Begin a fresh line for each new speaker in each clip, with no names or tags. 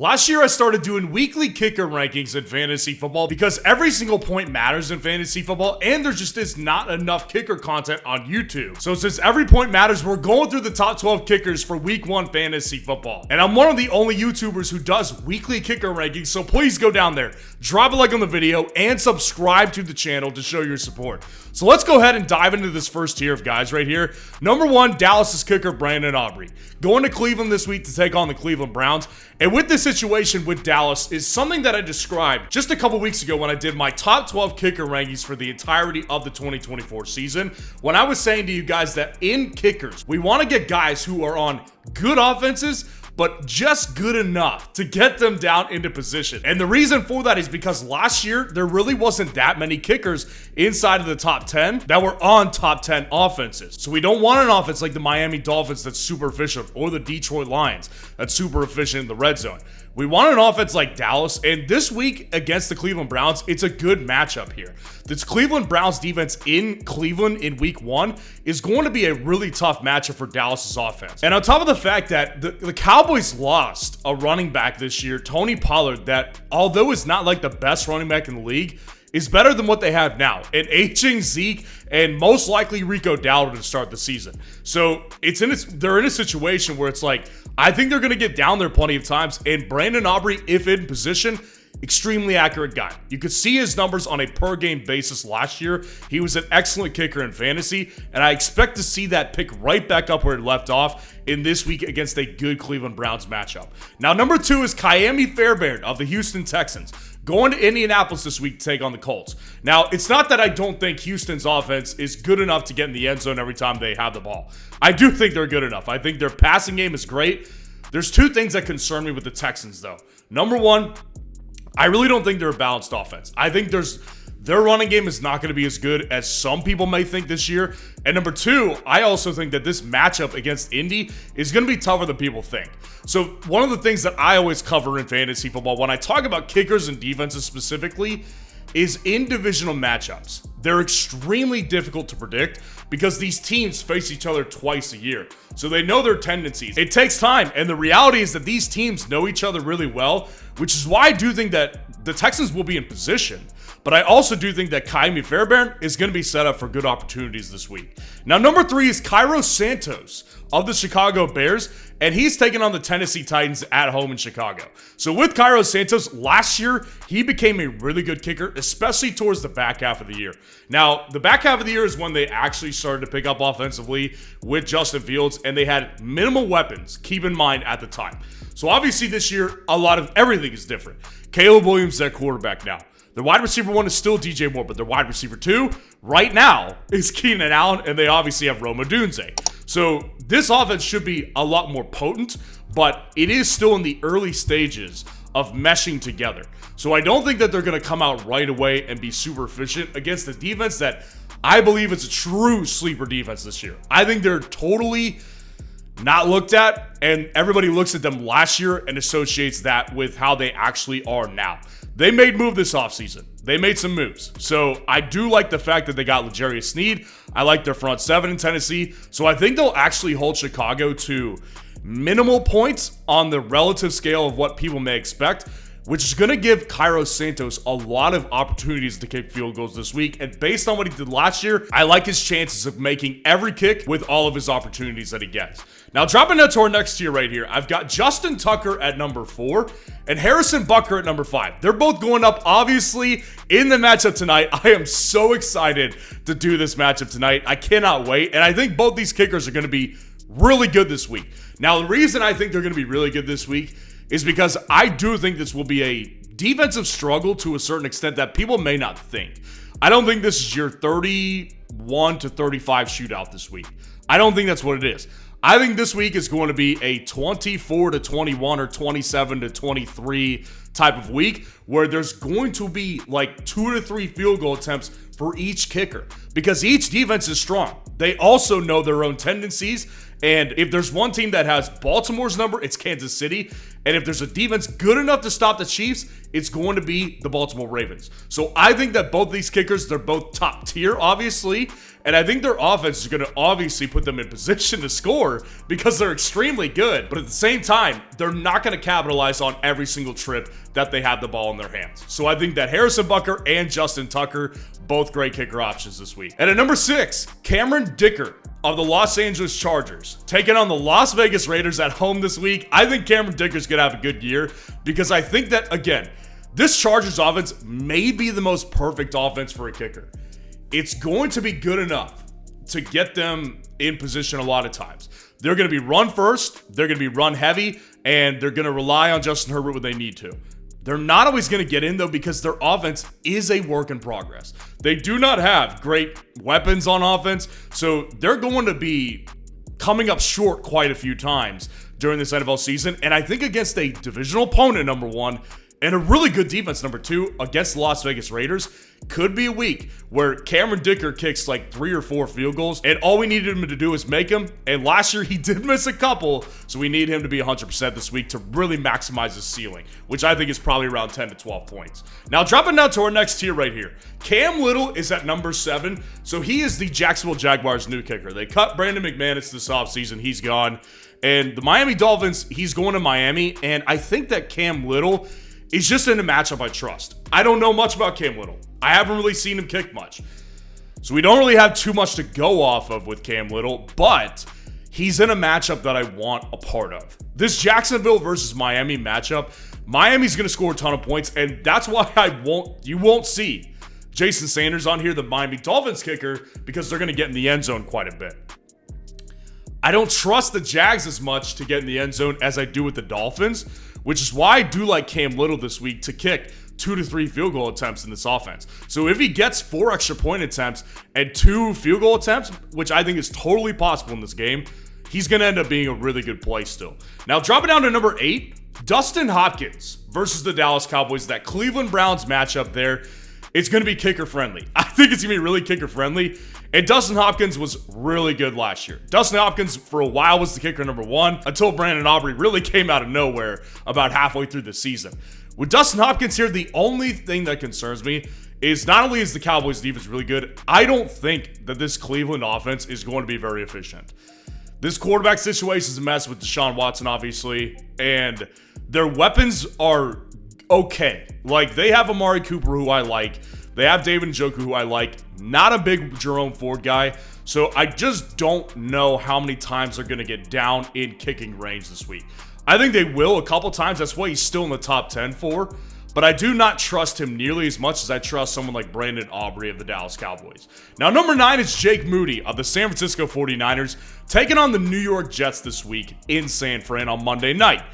Last year, I started doing weekly kicker rankings in fantasy football because every single point matters in fantasy football, and there just is not enough kicker content on YouTube. So since every point matters, we're going through the top 12 kickers for week 1 fantasy football. And I'm one of the only YouTubers who does weekly kicker rankings, so please go down there, drop a like on the video, and subscribe to the channel to show your support. So let's go ahead and dive into this first tier of guys right here. Number 1, Dallas's kicker, Brandon Aubrey. Going to Cleveland this week to take on the Cleveland Browns. And with this situation with Dallas is something that I described just a couple weeks ago when I did my top 12 kicker rankings for the entirety of the 2024 season. When I was saying to you guys that in kickers, we want to get guys who are on good offenses, but just good enough to get them down into position. And the reason for that is because last year, there really wasn't that many kickers inside of the top 10 that were on top 10 offenses. So we don't want an offense like the Miami Dolphins that's super efficient, or the Detroit Lions that's super efficient in the red zone. We want an offense like Dallas, and this week against the Cleveland Browns, it's a good matchup here. This Cleveland Browns defense in Cleveland in week 1 is going to be a really tough matchup for Dallas's offense. And on top of the fact that the Cowboys lost a running back this year, Tony Pollard, that although is not like the best running back in the league, is better than what they have now. An aging Zeke and most likely Rico Dowdle to start the season. So they're in a situation where it's like, I think they're going to get down there plenty of times. And Brandon Aubrey, if in position, extremely accurate guy. You could see his numbers on a per game basis last year. He was an excellent kicker in fantasy, and I expect to see that pick right back up where it left off in this week against a good Cleveland Browns matchup. Now, number 2 is Ka'imi Fairbairn of the Houston Texans, going to Indianapolis this week to take on the Colts. Now, it's not that I don't think Houston's offense is good enough to get in the end zone every time they have the ball. I do think they're good enough. I think their passing game is great. There's 2 things that concern me with the Texans, though. Number 1, I really don't think they're a balanced offense. I think their running game is not going to be as good as some people may think this year. And number 2, I also think that this matchup against Indy is going to be tougher than people think. So one of the things that I always cover in fantasy football when I talk about kickers and defenses specifically is in divisional matchups. They're extremely difficult to predict because these teams face each other twice a year. So they know their tendencies. It takes time, and the reality is that these teams know each other really well, which is why I do think that the Texans will be in position. But I also do think that Ka'imi Fairbairn is going to be set up for good opportunities this week. Now, number 3 is Cairo Santos of the Chicago Bears, and he's taking on the Tennessee Titans at home in Chicago. So with Cairo Santos, last year, he became a really good kicker, especially towards the back half of the year. Now, the back half of the year is when they actually started to pick up offensively with Justin Fields, and they had minimal weapons, keep in mind, at the time. So obviously this year, a lot of everything is different. Caleb Williams is their quarterback now. Their wide receiver 1 is still DJ Moore, but their wide receiver 2 right now is Keenan Allen, and they obviously have Rome Odunze. So this offense should be a lot more potent, but it is still in the early stages of meshing together. So I don't think that they're going to come out right away and be super efficient against the defense that I believe is a true sleeper defense this year. I think they're totally not looked at, and everybody looks at them last year and associates that with how they actually are now. They made moves this offseason. They made some moves. So I do like the fact that they got L'Jarius Sneed. I like their front 7 in Tennessee. So I think they'll actually hold Chicago to minimal points on the relative scale of what people may expect, which is going to give Cairo Santos a lot of opportunities to kick field goals this week. And based on what he did last year, I like his chances of making every kick with all of his opportunities that he gets. Now, dropping out to our next tier right here, I've got Justin Tucker at number 4 and Harrison Butker at number 5. They're both going up, obviously, in the matchup tonight. I am so excited to do this matchup tonight. I cannot wait. And I think both these kickers are going to be really good this week. Now, the reason I think they're going to be really good this week is because I do think this will be a defensive struggle to a certain extent that people may not think. I don't think this is your 31 to 35 shootout this week. I don't think that's what it is. I think this week is going to be a 24 to 21 or 27 to 23 type of week where there's going to be like 2 to 3 field goal attempts for each kicker because each defense is strong. They also know their own tendencies, And if there's one team that has Baltimore's number, it's Kansas City. And if there's a defense good enough to stop the Chiefs, it's going to be the Baltimore Ravens. So I think that both these kickers, they're both top tier, obviously. And I think their offense is going to obviously put them in position to score because they're extremely good. But at the same time, they're not going to capitalize on every single trip that they have the ball in their hands. So I think that Harrison Butker and Justin Tucker, both great kicker options this week. And at number 6, Cameron Dicker of the Los Angeles Chargers, taking on the Las Vegas Raiders at home this week. I think Cameron Dicker's going to have a good year because I think that, again, this Chargers offense may be the most perfect offense for a kicker. It's going to be good enough to get them in position a lot of times. They're going to be run first, they're going to be run heavy, and they're going to rely on Justin Herbert when they need to. They're not always going to get in, though, because their offense is a work in progress. They do not have great weapons on offense, so they're going to be coming up short quite a few times during this NFL season. And I think against a divisional opponent, number 1, and a really good defense, number 2, against the Las Vegas Raiders, could be a week where Cameron Dicker kicks like 3 or 4 field goals, and all we needed him to do is make them. And last year, he did miss a couple, so we need him to be 100% this week to really maximize his ceiling, which I think is probably around 10 to 12 points. Now, dropping down to our next tier right here. Cam Little is at number 7, so he is the Jacksonville Jaguars' new kicker. They cut Brandon McManus this offseason. He's gone. And the Miami Dolphins, he's going to Miami, and I think that Cam Little is just in a matchup I trust. I don't know much about Cam Little. I haven't really seen him kick much. So we don't really have too much to go off of with Cam Little, but he's in a matchup that I want a part of. This Jacksonville versus Miami matchup, Miami's going to score a ton of points, and that's why you won't see Jason Sanders on here, the Miami Dolphins kicker, because they're going to get in the end zone quite a bit. I don't trust the Jags as much to get in the end zone as I do with the Dolphins, which is why I do like Cam Little this week to kick 2 to 3 field goal attempts in this offense. So if he gets 4 extra point attempts and 2 field goal attempts, which I think is totally possible in this game, he's going to end up being a really good play still. Now, dropping down to number 8, Dustin Hopkins versus the Dallas Cowboys. That Cleveland Browns matchup there, it's going to be kicker friendly. I think it's going to be really kicker friendly. And Dustin Hopkins was really good last year. Dustin Hopkins, for a while, was the kicker number 1 until Brandon Aubrey really came out of nowhere about halfway through the season. With Dustin Hopkins here, the only thing that concerns me is not only is the Cowboys defense really good, I don't think that this Cleveland offense is going to be very efficient. This quarterback situation is a mess with Deshaun Watson, obviously, and their weapons are okay. Like, they have Amari Cooper, who I like. They have David Njoku, who I like. Not a big Jerome Ford guy. So I just don't know how many times they're going to get down in kicking range this week. I think they will a couple times. That's why he's still in the top 10 for. But I do not trust him nearly as much as I trust someone like Brandon Aubrey of the Dallas Cowboys. Now, number 9 is Jake Moody of the San Francisco 49ers, taking on the New York Jets this week in San Fran on Monday night.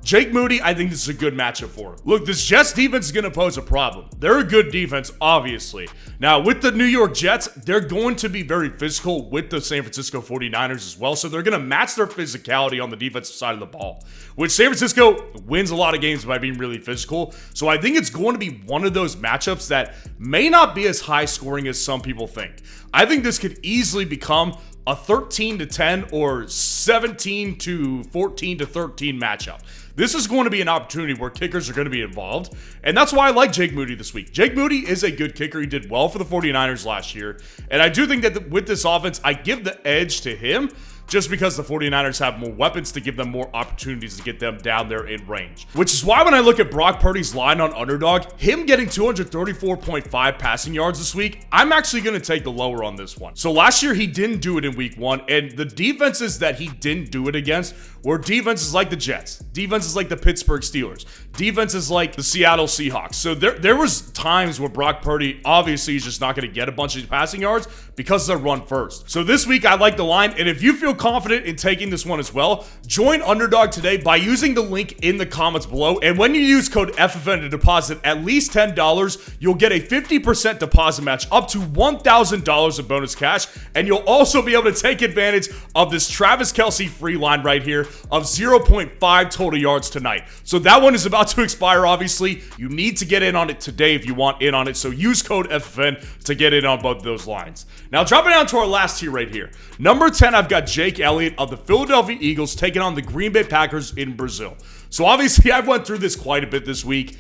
Jake Moody, I think this is a good matchup for him. Look, this Jets defense is going to pose a problem. They're a good defense, obviously. Now, with the New York Jets, they're going to be very physical with the San Francisco 49ers as well, so they're going to match their physicality on the defensive side of the ball, which San Francisco wins a lot of games by being really physical. So I think it's going to be one of those matchups that may not be as high scoring as some people think. I think this could easily become a 13-10 or 17-14-13 matchup. This is going to be an opportunity where kickers are going to be involved, and that's why I like Jake Moody this week. Jake Moody is a good kicker. He did well for the 49ers last year, and I do think that with this offense, I give the edge to him just because the 49ers have more weapons to give them more opportunities to get them down there in range. Which is why when I look at Brock Purdy's line on Underdog, him getting 234.5 passing yards this week, I'm actually going to take the lower on this one. So last year, he didn't do it in week 1, and the defenses that he didn't do it against were defenses like the Jets, defenses like the Pittsburgh Steelers, defenses like the Seattle Seahawks. So there was times where Brock Purdy obviously is just not going to get a bunch of passing yards because they're run first. So this week, I like the line, and if you feel confident in taking this one as well, join Underdog today by using the link in the comments below. And when you use code FFN to deposit at least $10, you'll get a 50% deposit match up to $1,000 of bonus cash. And you'll also be able to take advantage of this Travis Kelce free line right here of 0.5 total yards tonight. So that one is about about to expire, obviously. You need to get in on it today if you want in on it, so use code FFN to get in on both of those lines. Now, dropping down to our last tier right here. Number 10, I've got Jake Elliott of the Philadelphia Eagles taking on the Green Bay Packers in Brazil. So, obviously, I've went through this quite a bit this week.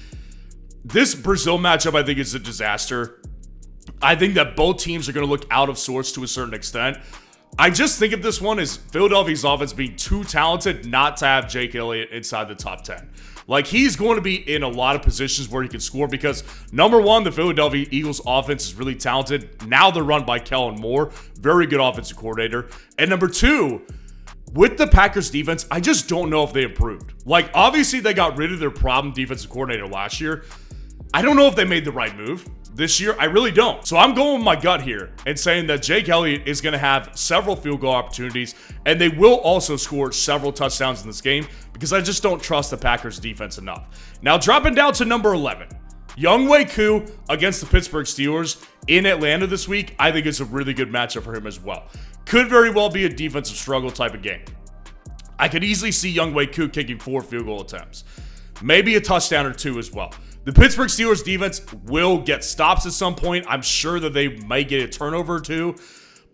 This Brazil matchup, I think, is a disaster. I think that both teams are going to look out of sorts to a certain extent. I just think of this one as Philadelphia's offense being too talented not to have Jake Elliott inside the top 10. Like, he's going to be in a lot of positions where he can score because, number one, the Philadelphia Eagles offense is really talented. Now they're run by Kellen Moore, very good offensive coordinator. And number two, with the Packers defense, I just don't know if they improved. Like, obviously, they got rid of their problem defensive coordinator last year. I don't know if they made the right move this year. I really don't. So I'm going with my gut here and saying that Jake Elliott is going to have several field goal opportunities, and they will also score several touchdowns in this game because I just don't trust the Packers defense enough. Now, dropping down to number 11, Younghoe Koo against the Pittsburgh Steelers in Atlanta this week. I think it's a really good matchup for him as well. Could very well be a defensive struggle type of game. I could easily see Younghoe Koo kicking 4 field goal attempts. Maybe a touchdown or 2 as well. The Pittsburgh Steelers defense will get stops at some point. I'm sure that they might get a turnover or 2.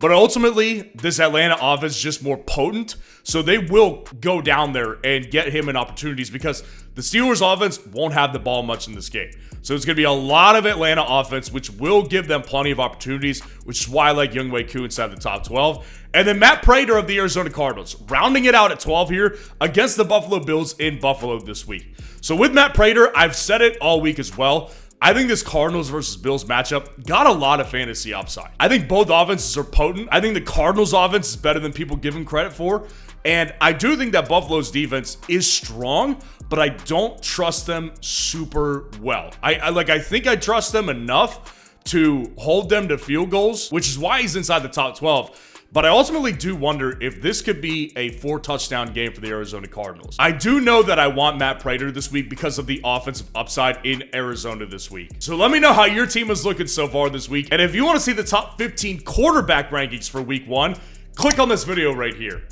But ultimately, this Atlanta offense is just more potent. So they will go down there and get him in opportunities because the Steelers offense won't have the ball much in this game. So it's going to be a lot of Atlanta offense, which will give them plenty of opportunities, which is why I like Younghoe Koo inside the top 12. And then Matt Prater of the Arizona Cardinals, rounding it out at 12 here against the Buffalo Bills in Buffalo this week. So with Matt Prater, I've said it all week as well. I think this Cardinals versus Bills matchup got a lot of fantasy upside. I think both offenses are potent. I think the Cardinals offense is better than people give them credit for. And I do think that Buffalo's defense is strong, but I don't trust them super well. I think I trust them enough to hold them to field goals, which is why he's inside the top 12. But I ultimately do wonder if this could be a 4-touchdown game for the Arizona Cardinals. I do know that I want Matt Prater this week because of the offensive upside in Arizona this week. So let me know how your team is looking so far this week. And if you want to see the top 15 quarterback rankings for week 1, click on this video right here.